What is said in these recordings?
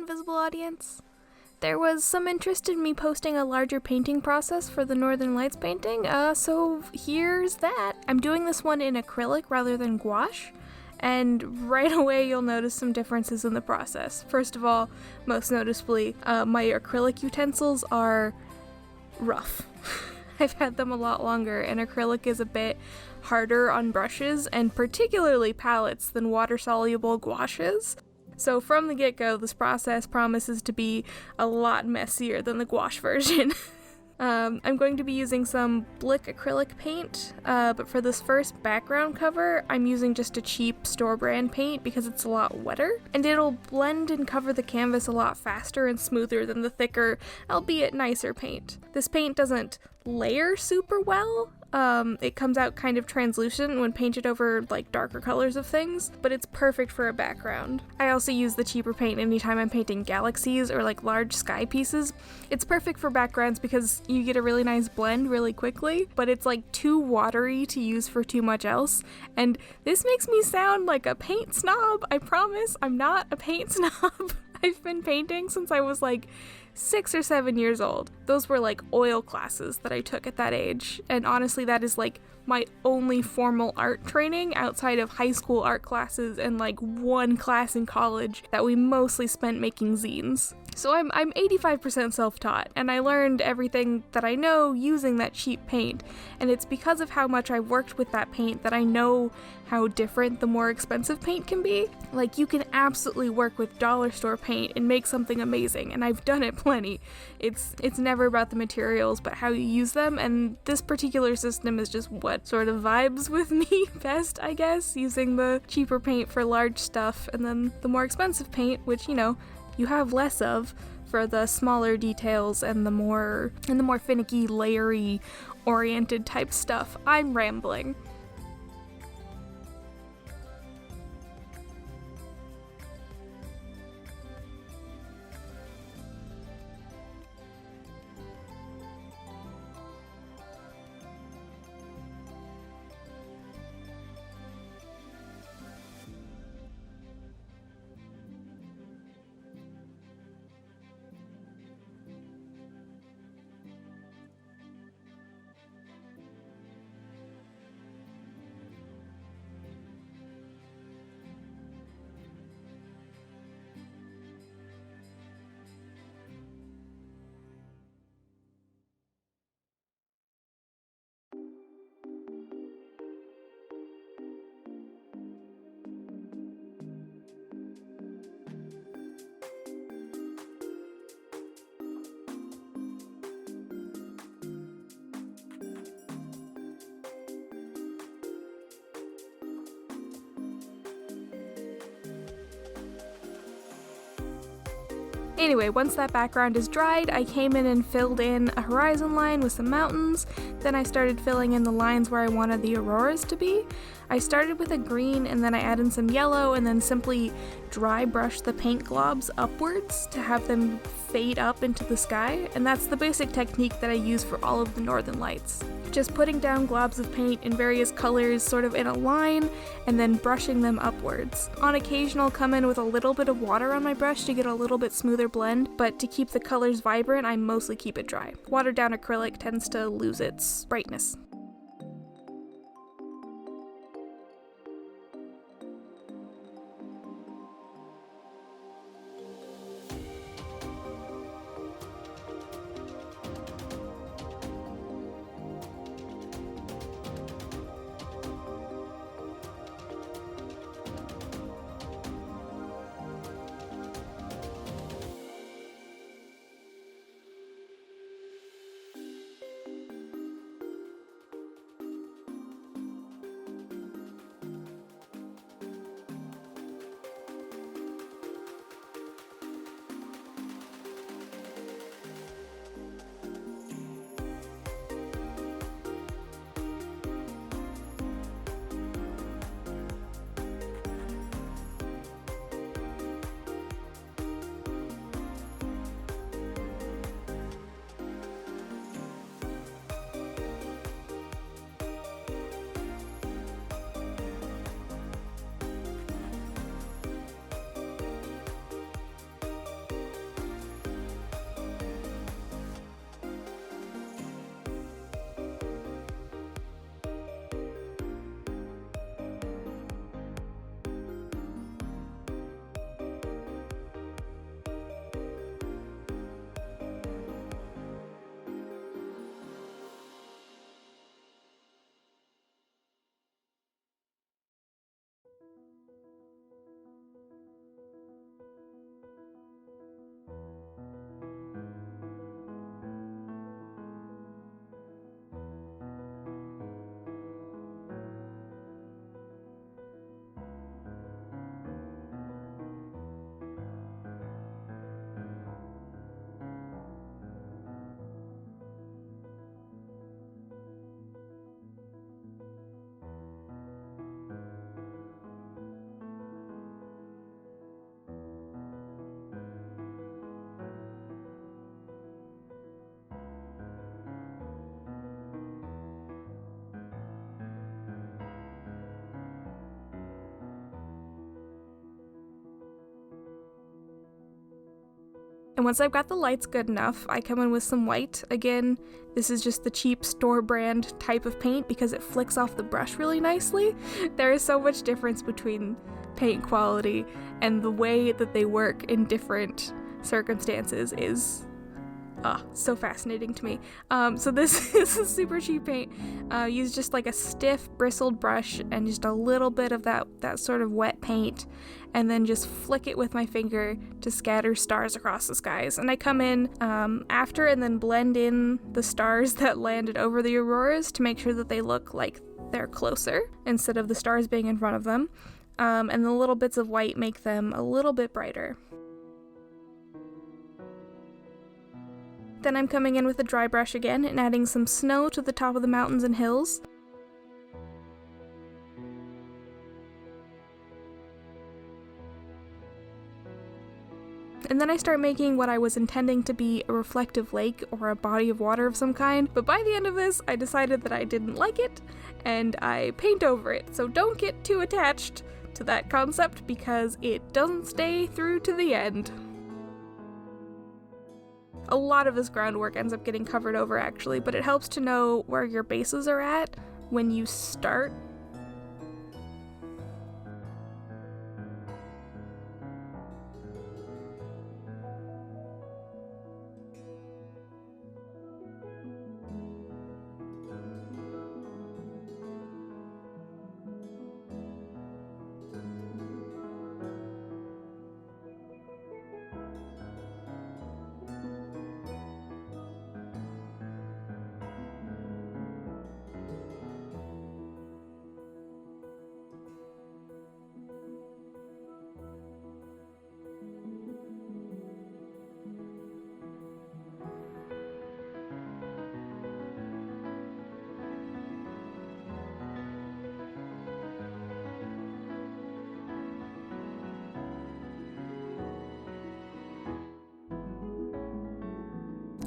invisible audience. There was some interest in me posting a larger painting process for the Northern Lights painting, so here's that. I'm doing this one in acrylic rather than gouache, and right away you'll notice some differences in the process. First of all, most noticeably, my acrylic utensils are rough. I've had them a lot longer, and acrylic is a bit harder on brushes, and particularly palettes, than water-soluble gouache is. So from the get-go, this process promises to be a lot messier than the gouache version. I'm going to be using some Blick acrylic paint, but for this first background cover, I'm using just a cheap store brand paint because it's a lot wetter, and it'll blend and cover the canvas a lot faster and smoother than the thicker, albeit nicer paint. This paint doesn't layer super well. It comes out kind of translucent when painted over like darker colors of things, but it's perfect for a background. I also use the cheaper paint anytime I'm painting galaxies or like large sky pieces. It's perfect for backgrounds because you get a really nice blend really quickly, but it's like too watery to use for too much else, and this makes me sound like a paint snob. I promise I'm not a paint snob. I've been painting since I was like 6 or 7 years old. Those were like oil classes that I took at that age, and honestly that is like my only formal art training outside of high school art classes and like one class in college that we mostly spent making zines. So I'm 85% self-taught, and I learned everything that I know using that cheap paint, and it's because of how much I've worked with that paint that I know how different the more expensive paint can be. Like, you can absolutely work with dollar store paint and make something amazing, and I've done it plenty. It's never about the materials, but how you use them, and this particular system is just what sort of vibes with me best, I guess, using the cheaper paint for large stuff, and then the more expensive paint, which, you know, you have less of for the smaller details and the more finicky, layery, oriented type stuff. I'm rambling. Anyway, once that background is dried, I came in and filled in a horizon line with some mountains. Then I started filling in the lines where I wanted the auroras to be. I started with a green, and then I added some yellow, and then simply dry brushed the paint globs upwards to have them fade up into the sky, and that's the basic technique that I use for all of the Northern Lights. Just putting down globs of paint in various colors sort of in a line, and then brushing them upwards. On occasion I'll come in with a little bit of water on my brush to get a little bit smoother blend, but to keep the colors vibrant, I mostly keep it dry. Watered down acrylic tends to lose its brightness. And once I've got the lights good enough, I come in with some white. Again, this is just the cheap store brand type of paint because it flicks off the brush really nicely. There is so much difference between paint quality, and the way that they work in different circumstances is so fascinating to me. So this is a super cheap paint. Use just like a stiff bristled brush and just a little bit of that sort of wet paint, and then just flick it with my finger to scatter stars across the skies. And I come in after and then blend in the stars that landed over the auroras to make sure that they look like they're closer instead of the stars being in front of them. And the little bits of white make them a little bit brighter. Then I'm coming in with a dry brush again and adding some snow to the top of the mountains and hills. And then I start making what I was intending to be a reflective lake or a body of water of some kind, but by the end of this, I decided that I didn't like it, and I paint over it. So don't get too attached to that concept because it doesn't stay through to the end. A lot of this groundwork ends up getting covered over actually, but it helps to know where your bases are at when you start.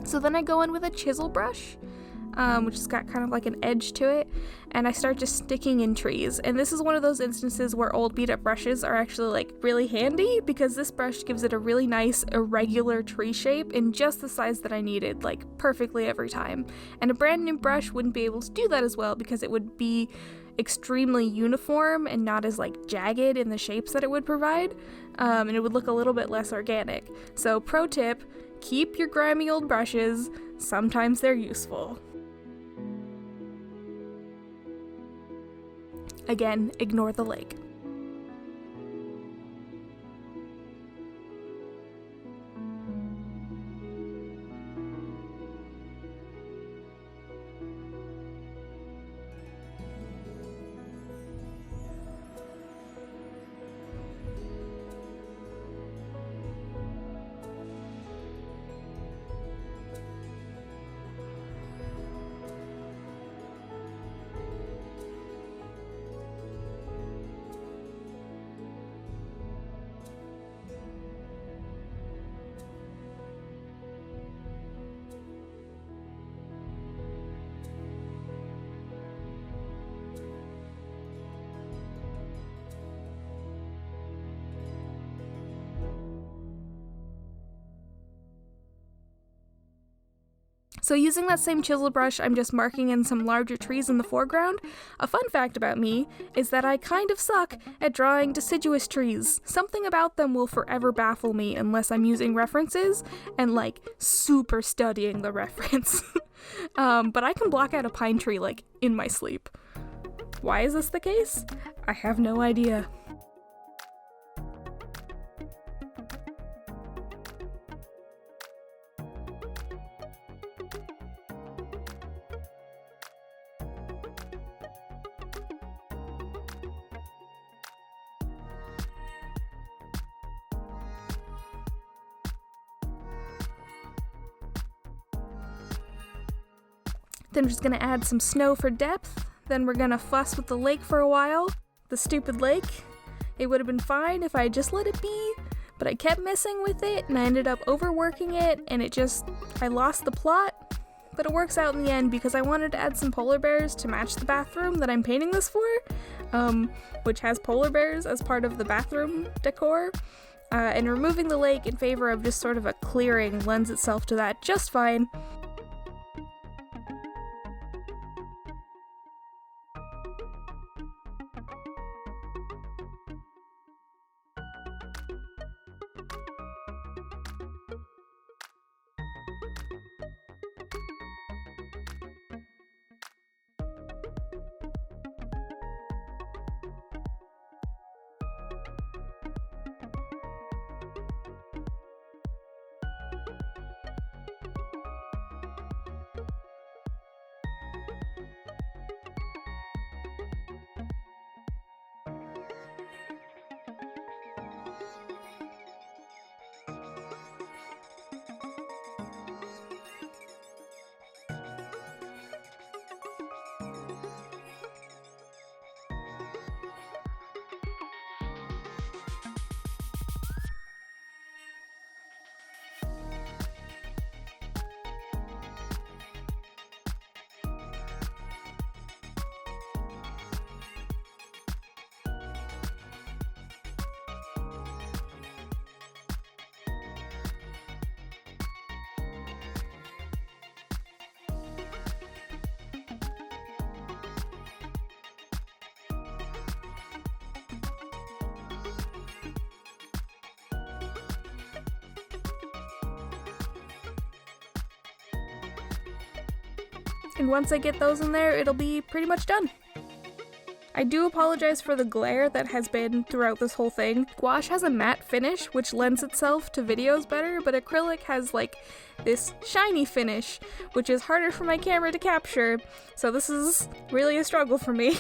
So then I go in with a chisel brush, which has got kind of like an edge to it, and I start just sticking in trees. And this is one of those instances where old beat up brushes are actually like really handy because this brush gives it a really nice irregular tree shape in just the size that I needed, like perfectly every time. And a brand new brush wouldn't be able to do that as well because it would be extremely uniform and not as like jagged in the shapes that it would provide, and it would look a little bit less organic. So pro tip, keep your grimy old brushes, sometimes they're useful. Again, ignore the lake. So using that same chisel brush, I'm just marking in some larger trees in the foreground. A fun fact about me is that I kind of suck at drawing deciduous trees. Something about them will forever baffle me unless I'm using references and like super studying the reference. But I can block out a pine tree like in my sleep. Why is this the case? I have no idea. Then we're just gonna add some snow for depth. Then we're gonna fuss with the lake for a while. The stupid lake. It would have been fine if I had just let it be, but I kept messing with it and I ended up overworking it and I lost the plot. But it works out in the end because I wanted to add some polar bears to match the bathroom that I'm painting this for, which has polar bears as part of the bathroom decor. and removing the lake in favor of just sort of a clearing lends itself to that just fine. And once I get those in there, it'll be pretty much done. I do apologize for the glare that has been throughout this whole thing. Gouache has a matte finish, which lends itself to videos better, but acrylic has like this shiny finish, which is harder for my camera to capture, so this is really a struggle for me.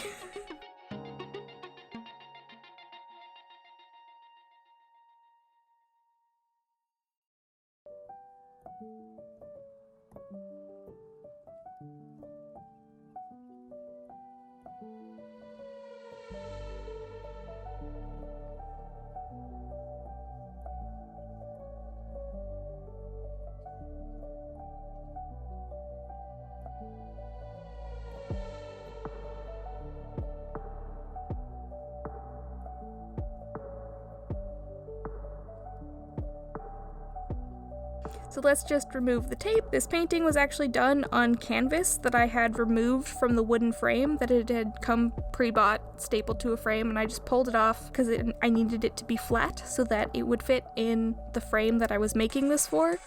So let's just remove the tape. This painting was actually done on canvas that I had removed from the wooden frame that it had come pre-bought, stapled to a frame, and I just pulled it off because I needed it to be flat so that it would fit in the frame that I was making this for.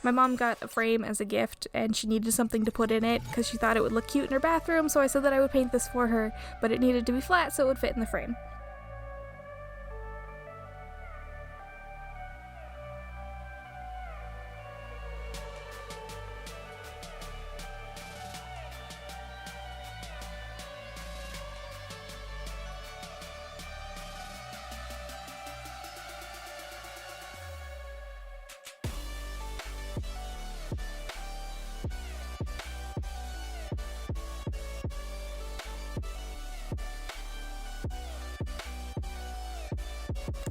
My mom got a frame as a gift and she needed something to put in it because she thought it would look cute in her bathroom, so I said that I would paint this for her, but it needed to be flat so it would fit in the frame.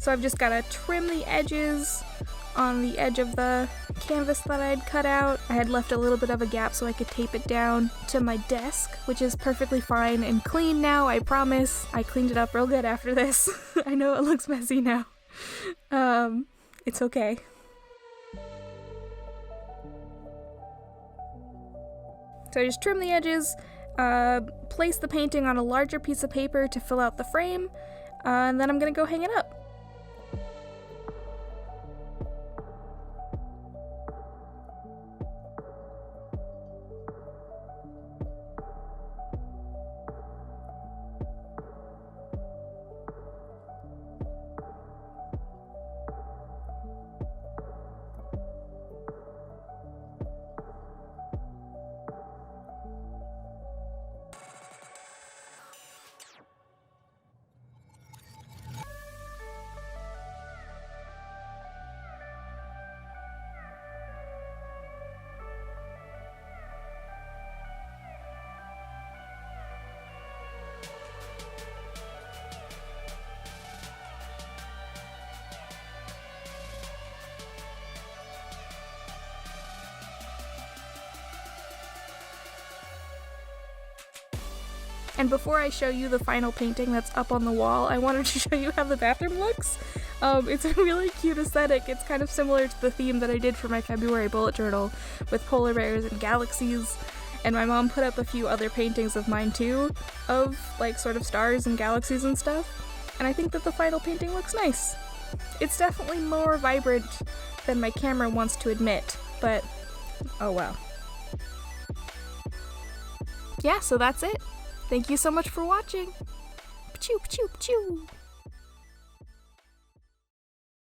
So I've just got to trim the edges on the edge of the canvas that I'd cut out. I had left a little bit of a gap so I could tape it down to my desk, which is perfectly fine and clean now, I promise. I cleaned it up real good after this. I know it looks messy now. It's okay. So I just trim the edges, place the painting on a larger piece of paper to fill out the frame, and then I'm gonna go hang it up. And before I show you the final painting that's up on the wall, I wanted to show you how the bathroom looks. It's a really cute aesthetic. It's kind of similar to the theme that I did for my February bullet journal with polar bears and galaxies. And my mom put up a few other paintings of mine too, of like sort of stars and galaxies and stuff. And I think that the final painting looks nice. It's definitely more vibrant than my camera wants to admit, but oh well. Yeah, so that's it. Thank you so much for watching. Pachoo, pachoo, pachoo.